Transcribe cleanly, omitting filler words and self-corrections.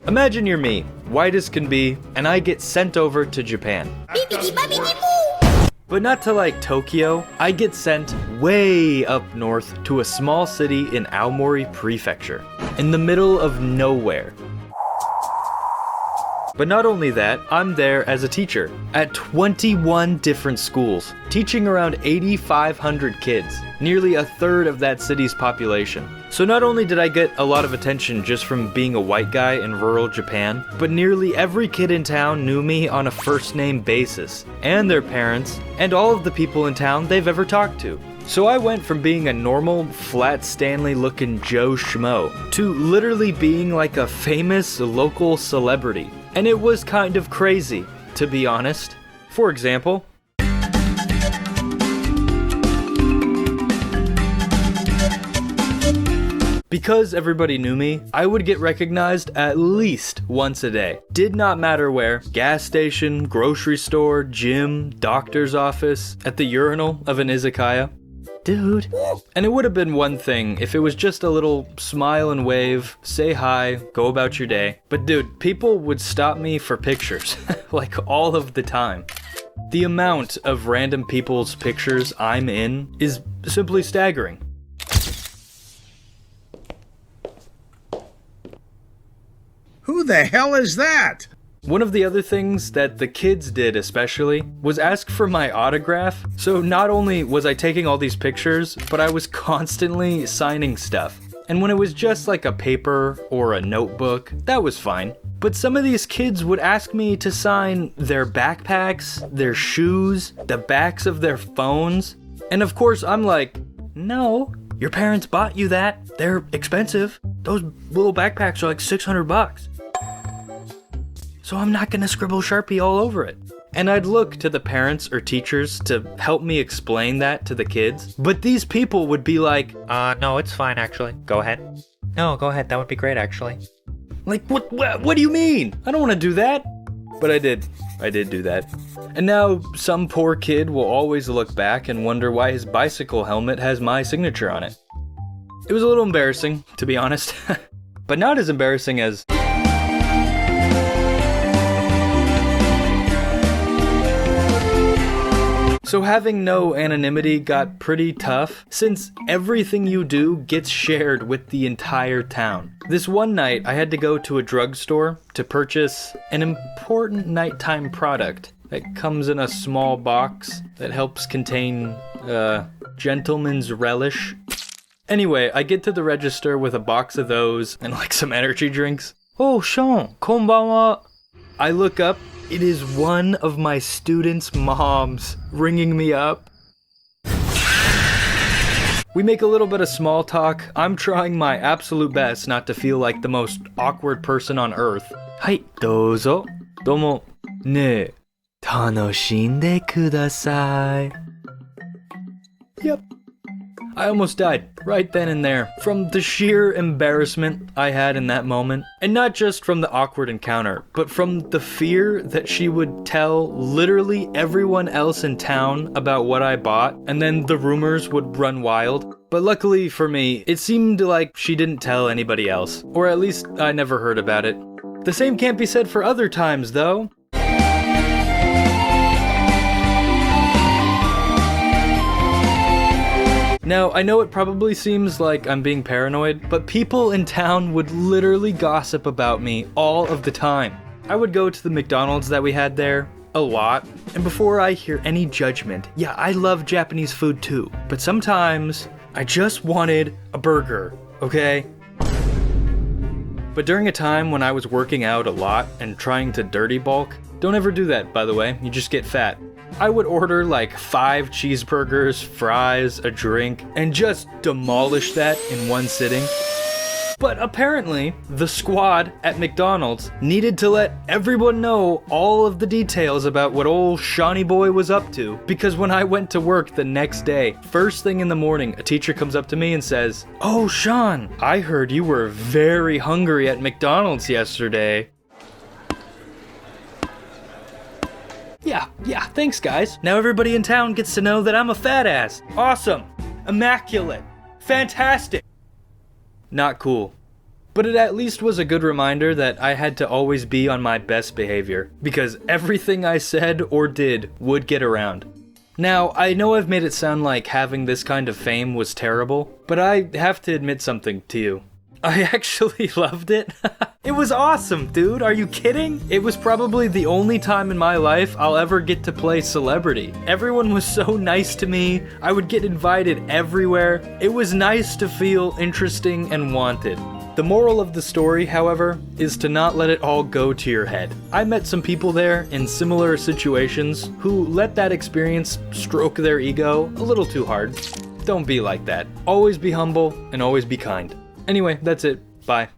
Imagine you're me, white as can be, and I get sent over to Japan. But not to like Tokyo, I get sent way up north to a small city in Aomori Prefecture, in the middle of nowhere. But not only that, I'm there as a teacher at 21 different schools, teaching around 8,500 kids, nearly a third of that city's population. So not only did I get a lot of attention just from being a white guy in rural Japan, but nearly every kid in town knew me on a first name basis, and their parents, and all of the people in town they've ever talked to. So I went from being a normal, flat Stanley looking Joe Schmo to literally being like a famous local celebrity. And it was kind of crazy, to be honest. For example, because everybody knew me, I would get recognized at least once a day. Did not matter where. Gas station, grocery store, gym, doctor's office, at the urinal of an izakaya. Dude. And it would have been one thing if it was just a little smile and wave, say hi, go about your day. But dude, people would stop me for pictures, like all of the time. The amount of random people's pictures I'm in is simply staggering. Who the hell is that? One of the other things that the kids did especially was ask for my autograph. So not only was I taking all these pictures, but I was constantly signing stuff. And when it was just like a paper or a notebook, that was fine. But some of these kids would ask me to sign their backpacks, their shoes, the backs of their phones. And of course I'm like, no, your parents bought you that. They're expensive. Those little backpacks are like $600. So I'm not gonna scribble Sharpie all over it. And I'd look to the parents or teachers to help me explain that to the kids. But these people would be like, no, it's fine actually. Go ahead. No, go ahead. That would be great actually. like, what do you mean? I don't wanna do that. But I did do that. And now some poor kid will always look back and wonder why his bicycle helmet has my signature on it. It was a little embarrassing, to be honest. But not as embarrassing as... So having no anonymity got pretty tough, since everything you do gets shared with the entire town. This one night, I had to go to a drugstore to purchase an important nighttime product that comes in a small box that helps contain, gentleman's relish. Anyway, I get to the register with a box of those and like some energy drinks. Oh, Sean, konbanwa. I look up. It is one of my students' moms ringing me up. We make a little bit of small talk. I'm trying my absolute best not to feel like the most awkward person on earth. Hai, dozo. Domo. Ne, tanoshinde kudasai. Yep. I almost died, right then and there, from the sheer embarrassment I had in that moment. And not just from the awkward encounter, but from the fear that she would tell literally everyone else in town about what I bought, and then the rumors would run wild. But luckily for me, it seemed like she didn't tell anybody else, or at least I never heard about it. The same can't be said for other times, though. Now, I know it probably seems like I'm being paranoid, but people in town would literally gossip about me all of the time. I would go to the McDonald's that we had there a lot, and before I hear any judgment, yeah, I love Japanese food too, but sometimes I just wanted a burger, okay? But during a time when I was working out a lot and trying to dirty bulk, don't ever do that, by the way, you just get fat. I would order like 5 cheeseburgers, fries, a drink, and just demolish that in one sitting. But apparently, the squad at McDonald's needed to let everyone know all of the details about what old Shawnee boy was up to, because when I went to work the next day, first thing in the morning, a teacher comes up to me and says, "Oh, Sean, I heard you were very hungry at McDonald's yesterday." Yeah, thanks guys. Now everybody in town gets to know that I'm a fat ass. Awesome. Immaculate. Fantastic. Not cool. But it at least was a good reminder that I had to always be on my best behavior, because everything I said or did would get around. Now, I know I've made it sound like having this kind of fame was terrible, but I have to admit something to you. I actually loved it. It was awesome, dude. Are you kidding? It was probably the only time in my life I'll ever get to play celebrity. Everyone was so nice to me. I would get invited everywhere. It was nice to feel interesting and wanted. The moral of the story, however, is to not let it all go to your head. I met some people there in similar situations who let that experience stroke their ego a little too hard. Don't be like that. Always be humble and always be kind. Anyway, that's it. Bye.